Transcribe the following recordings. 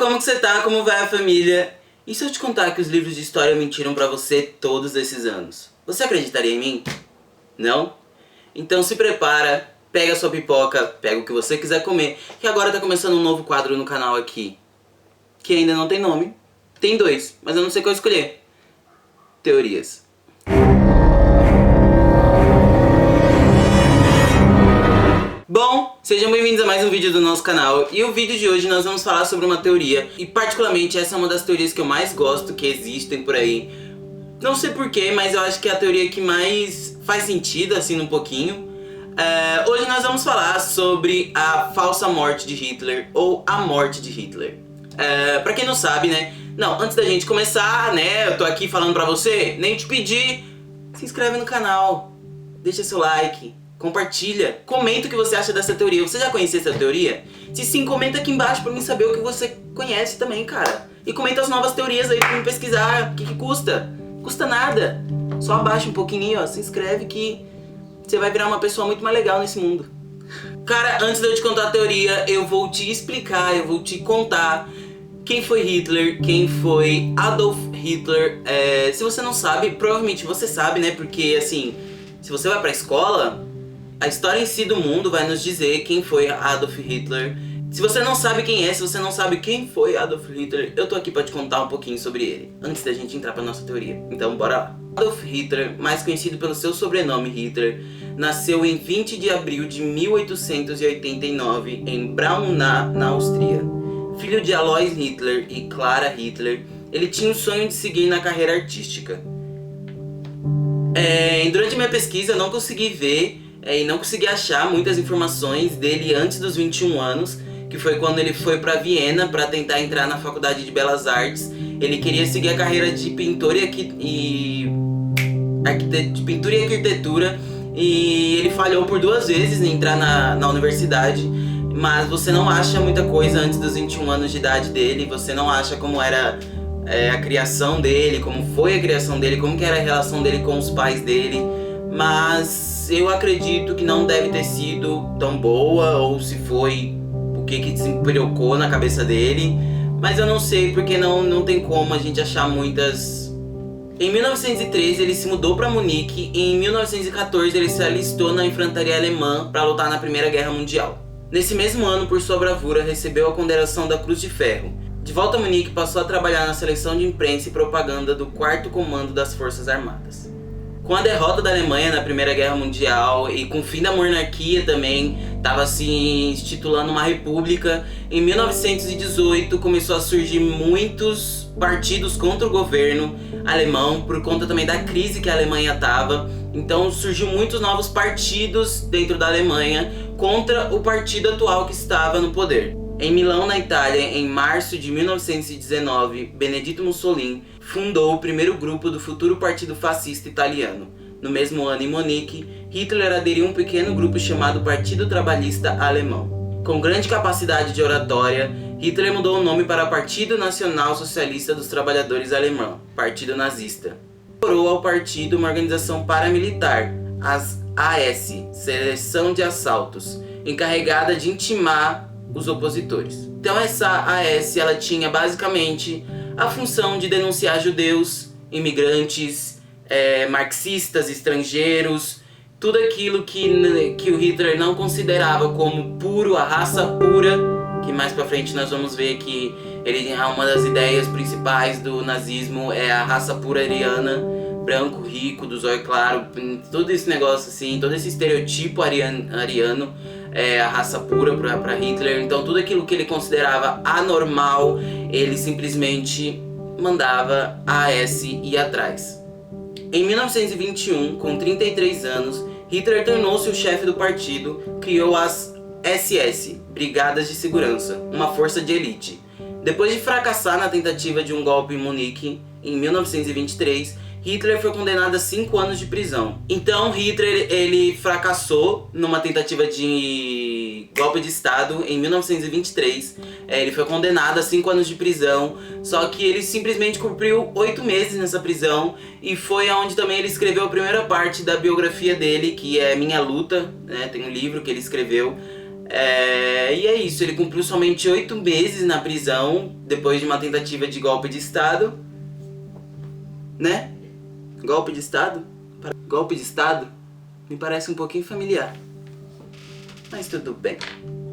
como que você tá? Como vai a família? E se eu te contar que os livros de história mentiram pra você todos esses anos? Você acreditaria em mim? Não? Então se prepara, pega a sua pipoca, pega o que você quiser comer, que agora tá começando um novo quadro no canal aqui, que ainda não tem nome. Tem dois, mas eu não sei qual escolher. Teorias. Bom, sejam bem-vindos a mais um vídeo do nosso canal. E o vídeo de hoje nós vamos falar sobre uma teoria. E particularmente essa é uma das teorias que eu mais gosto que existem por aí. Não sei porquê, mas eu acho que é a teoria que mais faz sentido, assim, um pouquinho. Hoje nós vamos falar sobre a falsa morte de Hitler, ou a morte de Hitler. Pra quem não sabe, né? Não, antes da gente começar, né? Eu tô aqui falando pra você, nem te pedir. Se inscreve no canal, deixa seu like, compartilha, comenta o que você acha dessa teoria. Você já conhecia essa teoria? Se sim, comenta aqui embaixo pra mim saber o que você conhece também, cara. E comenta as novas teorias aí pra mim pesquisar. O que custa? Custa nada. Só abaixa um pouquinho, ó, se inscreve que você vai virar uma pessoa muito mais legal nesse mundo. Cara, antes de eu te contar a teoria, eu vou te explicar, eu vou te contar quem foi Hitler, quem foi Adolf Hitler. Se você não sabe, provavelmente você sabe, né? Porque, assim, se você vai pra escola, a história em si do mundo vai nos dizer quem foi Adolf Hitler. Se você não sabe quem é, se você não sabe quem foi Adolf Hitler, eu tô aqui pra te contar um pouquinho sobre ele, antes da gente entrar pra nossa teoria. Então, bora lá. Adolf Hitler, mais conhecido pelo seu sobrenome Hitler, nasceu em 20 de abril de 1889 em Braunau, na Áustria. Filho de Alois Hitler e Clara Hitler, ele tinha o sonho de seguir na carreira artística. Durante a minha pesquisa eu não consegui ver e não consegui achar muitas informações dele antes dos 21 anos, que foi quando ele foi para Viena para tentar entrar na Faculdade de Belas Artes. Ele queria seguir a carreira de pintura e arquitetura, e ele falhou por 2 vezes em entrar na universidade. Mas você não acha muita coisa antes dos 21 anos de idade dele, você não acha como era a criação dele, como foi a criação dele, como que era a relação dele com os pais dele. Mas eu acredito que não deve ter sido tão boa, ou se foi, o que se preocupou na cabeça dele. Mas eu não sei, porque não tem como a gente achar muitas. Em 1913 ele se mudou para Munique e em 1914 ele se alistou na infantaria alemã para lutar na Primeira Guerra Mundial. Nesse mesmo ano, por sua bravura, recebeu a condecoração da Cruz de Ferro. De volta a Munique, passou a trabalhar na seleção de imprensa e propaganda do 4º Comando das Forças Armadas. Com a derrota da Alemanha na Primeira Guerra Mundial e com o fim da monarquia também, estava se instituindo uma república, em 1918 começou a surgir muitos partidos contra o governo alemão, por conta também da crise que a Alemanha estava. Então surgiu muitos novos partidos dentro da Alemanha contra o partido atual que estava no poder. Em Milão, na Itália, em março de 1919, Benedetto Mussolini fundou o primeiro grupo do futuro Partido Fascista Italiano. No mesmo ano, em Munique, Hitler aderiu a um pequeno grupo chamado Partido Trabalhista Alemão. Com grande capacidade de oratória, Hitler mudou o nome para Partido Nacional Socialista dos Trabalhadores Alemão, Partido Nazista. Incorporou ao partido uma organização paramilitar, as AS, Seleção de Assaltos, encarregada de intimar os opositores. Então essa AS, ela tinha basicamente a função de denunciar judeus, imigrantes, marxistas, estrangeiros, tudo aquilo que o Hitler não considerava como puro, a raça pura, que mais pra frente nós vamos ver que uma das ideias principais do nazismo é a raça pura ariana, branco, rico, do zóio claro, todo esse negócio assim, todo esse estereotipo ariano é a raça pura para Hitler. Então tudo aquilo que ele considerava anormal, ele simplesmente mandava a AS ir atrás. Em 1921, com 33 anos, Hitler tornou-se o chefe do partido, criou as SS, Brigadas de Segurança, uma força de elite. Depois de fracassar na tentativa de um golpe em Munique, em 1923, Hitler foi condenado a 5 anos de prisão. Então Hitler ele fracassou numa tentativa de golpe de estado em 1923. Ele foi condenado a 5 anos de prisão, só que ele simplesmente cumpriu 8 meses nessa prisão, e foi onde também ele escreveu a primeira parte da biografia dele, que é Minha Luta, né? Tem um livro que ele escreveu. E é isso, ele cumpriu somente 8 meses na prisão, depois de uma tentativa de golpe de Estado. Né? Golpe de Estado? Golpe de Estado? Me parece um pouquinho familiar. Mas tudo bem.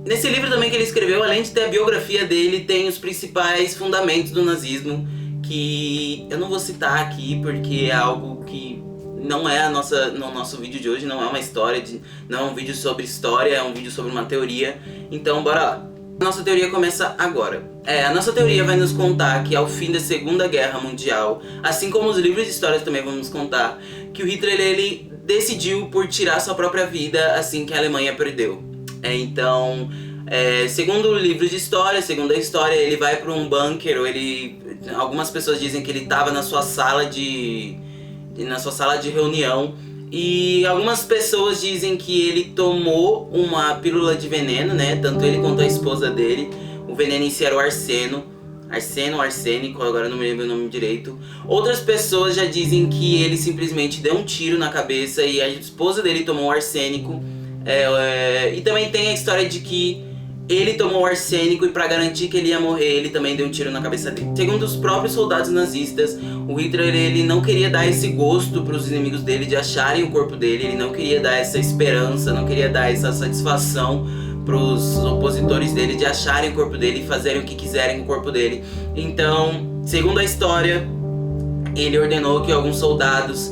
Nesse livro também que ele escreveu, além de ter a biografia dele, tem os principais fundamentos do nazismo, que eu não vou citar aqui porque é algo que não é no nosso vídeo de hoje, não é uma história, não é um vídeo sobre história, é um vídeo sobre uma teoria. Então bora lá. A nossa teoria começa agora. A nossa teoria vai nos contar que ao fim da Segunda Guerra Mundial, assim como os livros de histórias também vão nos contar, que o Hitler ele decidiu por tirar sua própria vida assim que a Alemanha perdeu. Então, segundo livros de história, segundo a história, ele vai para um bunker, algumas pessoas dizem que ele estava na sua sala de reunião, e algumas pessoas dizem que ele tomou uma pílula de veneno, né? Tanto ele quanto a esposa dele. O veneno em si era o arsênico, agora não me lembro o nome direito. Outras pessoas já dizem que ele simplesmente deu um tiro na cabeça e a esposa dele tomou o arsênico. E também tem a história de que ele tomou o arsênico e pra garantir que ele ia morrer, ele também deu um tiro na cabeça dele. Segundo os próprios soldados nazistas, o Hitler ele não queria dar esse gosto pros inimigos dele de acharem o corpo dele, ele não queria dar essa esperança, não queria dar essa satisfação pros opositores dele de acharem o corpo dele e fazerem o que quiserem com o corpo dele. Então, segundo a história, ele ordenou que alguns soldados,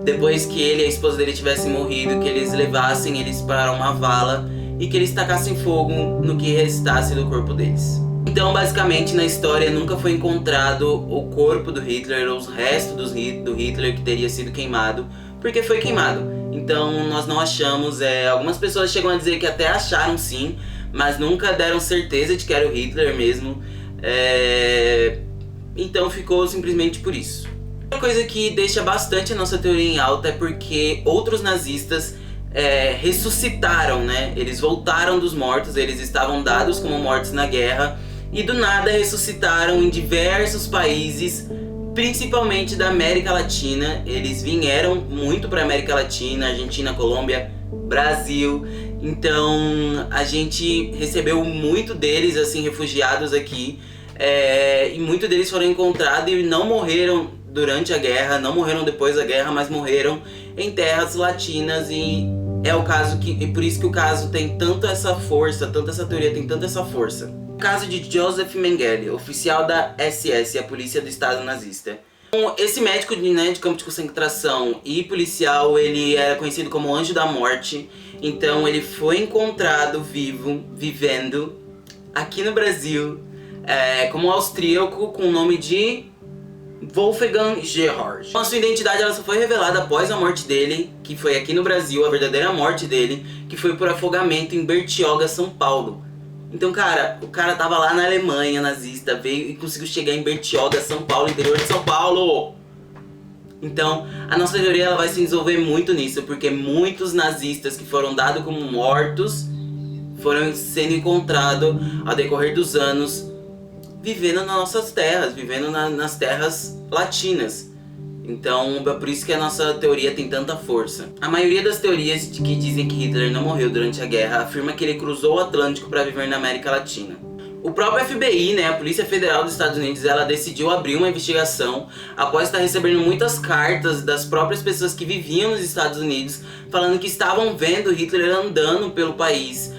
depois que ele e a esposa dele tivessem morrido, que eles levassem eles para uma vala e que eles tacassem fogo no que restasse do corpo deles. Então, basicamente, na história nunca foi encontrado o corpo do Hitler ou os restos do Hitler que teria sido queimado, porque foi queimado. Então, nós não achamos, algumas pessoas chegam a dizer que até acharam sim, mas nunca deram certeza de que era o Hitler mesmo. Então ficou simplesmente por isso. Outra coisa que deixa bastante a nossa teoria em alta é porque outros nazistas ressuscitaram, né? Eles voltaram dos mortos, eles estavam dados como mortos na guerra e do nada ressuscitaram em diversos países, principalmente da América Latina. Eles vieram muito para América Latina, Argentina, Colômbia, Brasil. Então a gente recebeu muito deles assim refugiados aqui, e muitos deles foram encontrados e não morreram durante a guerra, não morreram depois da guerra, mas morreram em terras latinas, e é o caso e por isso que o caso tem tanto essa força, tanto essa teoria tem tanta essa força. O caso de Joseph Mengele, oficial da SS, a polícia do Estado nazista. Então, esse médico de campo de concentração e policial, ele era conhecido como Anjo da Morte. Então ele foi encontrado vivendo aqui no Brasil, como austríaco com o nome de Wolfgang Gerhard. A sua identidade ela só foi revelada após a morte dele, que foi aqui no Brasil, a verdadeira morte dele, que foi por afogamento em Bertioga, São Paulo. Então, cara, o cara tava lá na Alemanha nazista, veio e conseguiu chegar em Bertioga, São Paulo, interior de São Paulo. Então, a nossa teoria ela vai se desenvolver muito nisso, porque muitos nazistas que foram dados como mortos foram sendo encontrados ao decorrer dos anos, vivendo nas nossas terras, vivendo nas terras latinas. Então, é por isso que a nossa teoria tem tanta força. A maioria das teorias que dizem que Hitler não morreu durante a guerra afirma que ele cruzou o Atlântico para viver na América Latina. O próprio FBI, a Polícia Federal dos Estados Unidos, ela decidiu abrir uma investigação após estar recebendo muitas cartas das próprias pessoas que viviam nos Estados Unidos, falando que estavam vendo Hitler andando pelo país.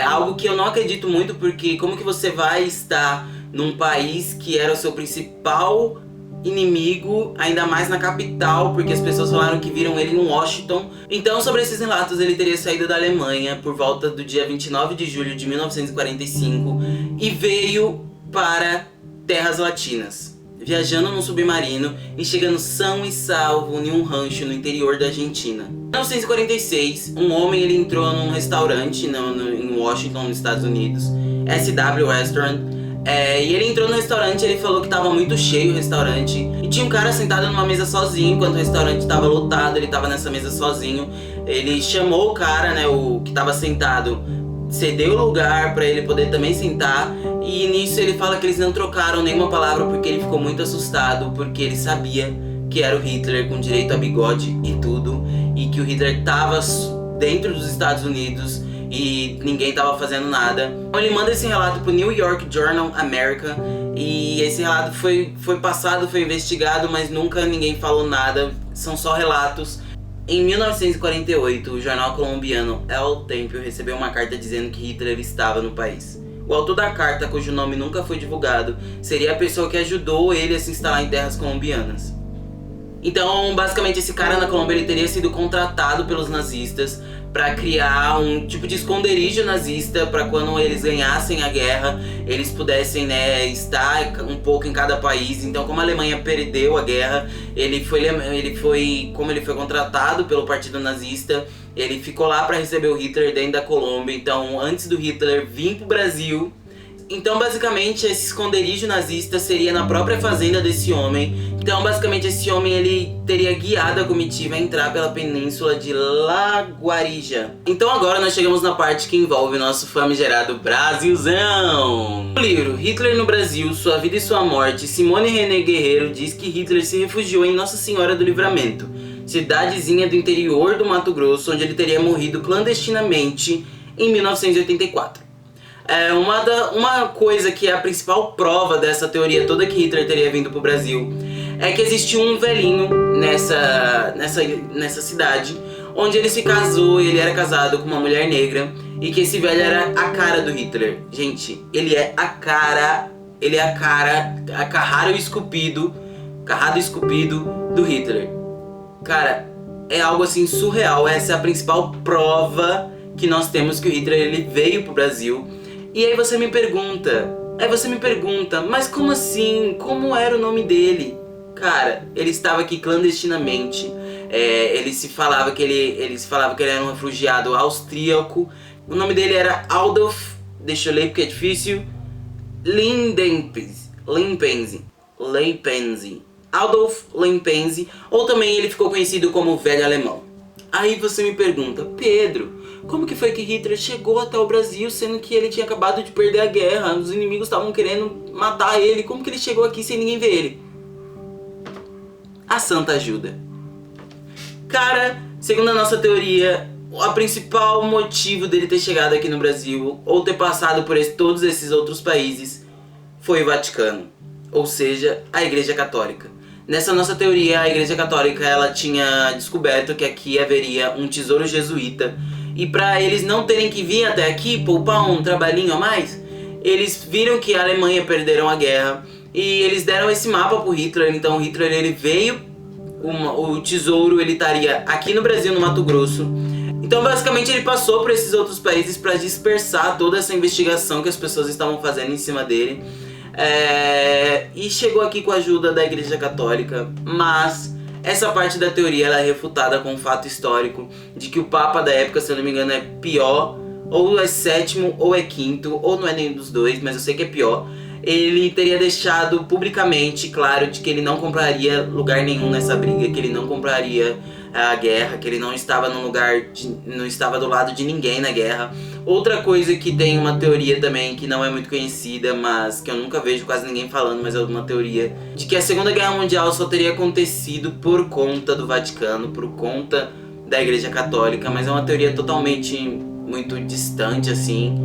Algo que eu não acredito muito, porque como que você vai estar num país que era o seu principal inimigo, ainda mais na capital, porque as pessoas falaram que viram ele em Washington. Então, sobre esses relatos, ele teria saído da Alemanha por volta do dia 29 de julho de 1945 e veio para terras latinas, viajando num submarino e chegando são e salvo em um rancho no interior da Argentina. Em 1946, um homem ele entrou num restaurante em Washington, nos Estados Unidos, SW Restaurant. E ele entrou no restaurante, ele falou que tava muito cheio o restaurante e tinha um cara sentado numa mesa sozinho, enquanto o restaurante tava lotado, ele tava nessa mesa sozinho. Ele chamou o cara, o que tava sentado, cedeu o lugar pra ele poder também sentar, e nisso ele fala que eles não trocaram nenhuma palavra porque ele ficou muito assustado, porque ele sabia que era o Hitler com direito a bigode e tudo, e que o Hitler tava dentro dos Estados Unidos e ninguém tava fazendo nada. Então ele manda esse relato pro New York Journal America e esse relato foi passado, foi investigado, mas nunca ninguém falou nada, são só relatos. Em 1948, o jornal colombiano El Tempo recebeu uma carta dizendo que Hitler estava no país. O autor da carta, cujo nome nunca foi divulgado, seria a pessoa que ajudou ele a se instalar em terras colombianas. Então, basicamente, esse cara na Colômbia ele teria sido contratado pelos nazistas para criar um tipo de esconderijo nazista para quando eles ganhassem a guerra, eles pudessem, né, estar um pouco em cada país. Então, como a Alemanha perdeu a guerra, como ele foi contratado pelo partido nazista, ele ficou lá para receber o Hitler dentro da Colômbia. Então, antes do Hitler vir pro Brasil, então basicamente esse esconderijo nazista seria na própria fazenda desse homem. Então basicamente esse homem ele teria guiado a comitiva a entrar pela península de La Guarija. Então agora nós chegamos na parte que envolve o nosso famigerado Brasilzão. No livro Hitler no Brasil, Sua Vida e Sua Morte, Simone René Guerreiro diz que Hitler se refugiou em Nossa Senhora do Livramento, cidadezinha do interior do Mato Grosso, onde ele teria morrido clandestinamente em 1984. Uma coisa que é a principal prova dessa teoria toda que Hitler teria vindo pro Brasil é que existia um velhinho nessa cidade, onde ele se casou, ele era casado com uma mulher negra, e que esse velho era a cara do Hitler. Gente, ele é a cara carrado e esculpido do Hitler. Cara, é algo assim surreal. Essa é a principal prova que nós temos que o Hitler ele veio pro Brasil. E aí você me pergunta, mas como assim? Como era o nome dele? Cara, ele estava aqui clandestinamente. Ele se falava que ele era um refugiado austríaco. O nome dele era Adolf, deixa eu ler porque é difícil, Lempense. Adolf Lempense, ou também ele ficou conhecido como Velho Alemão. Aí você me pergunta, Pedro, como que foi que Hitler chegou até o Brasil, sendo que ele tinha acabado de perder a guerra, os inimigos estavam querendo matar ele, como que ele chegou aqui sem ninguém ver ele? A santa ajuda. Cara, segundo a nossa teoria, o principal motivo dele ter chegado aqui no Brasil, ou ter passado por todos esses outros países, foi o Vaticano, ou seja, a Igreja Católica. Nessa nossa teoria, a Igreja Católica ela tinha descoberto que aqui haveria um tesouro jesuíta, e para eles não terem que vir até aqui, poupar um trabalhinho a mais, eles viram que a Alemanha perderam a guerra e eles deram esse mapa pro Hitler. Então Hitler ele veio, o tesouro ele estaria aqui no Brasil, no Mato Grosso. Então basicamente ele passou por esses outros países para dispersar toda essa investigação que as pessoas estavam fazendo em cima dele. E chegou aqui com a ajuda da Igreja Católica, mas essa parte da teoria ela é refutada com um fato histórico de que o Papa da época, se eu não me engano, é Pior, ou é sétimo ou é quinto, ou não é nenhum dos dois, mas eu sei que é Pior. Ele teria deixado publicamente claro de que ele não compraria lugar nenhum nessa briga, que ele não compraria a guerra, que ele não estava não estava do lado de ninguém na guerra. Outra coisa que tem uma teoria também que não é muito conhecida, mas que eu nunca vejo quase ninguém falando, mas é uma teoria de que a Segunda Guerra Mundial só teria acontecido por conta do Vaticano, por conta da Igreja Católica, mas é uma teoria totalmente muito distante assim.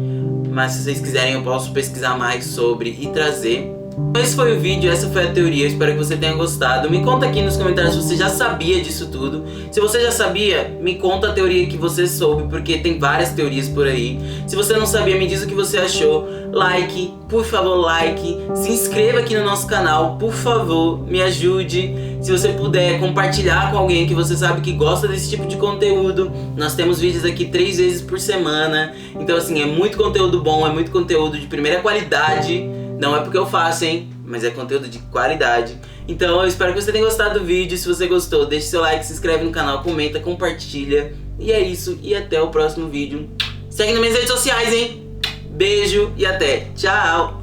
Mas se vocês quiserem eu posso pesquisar mais sobre e trazer. Esse foi o vídeo, essa foi a teoria, eu espero que você tenha gostado. Me conta aqui nos comentários se você já sabia disso tudo. Se você já sabia, me conta a teoria que você soube, porque tem várias teorias por aí. Se você não sabia, me diz o que você achou. Like, por favor, like. Se inscreva aqui no nosso canal, por favor, me ajude. Se você puder compartilhar com alguém que você sabe que gosta desse tipo de conteúdo. Nós temos vídeos aqui 3 vezes por semana. Então assim, é muito conteúdo bom, é muito conteúdo de primeira qualidade. Não é porque eu faço, hein? Mas é conteúdo de qualidade. Então eu espero que você tenha gostado do vídeo. Se você gostou, deixe seu like, se inscreve no canal, comenta, compartilha. E é isso, e até o próximo vídeo. Segue nas minhas redes sociais, hein? Beijo e até. Tchau!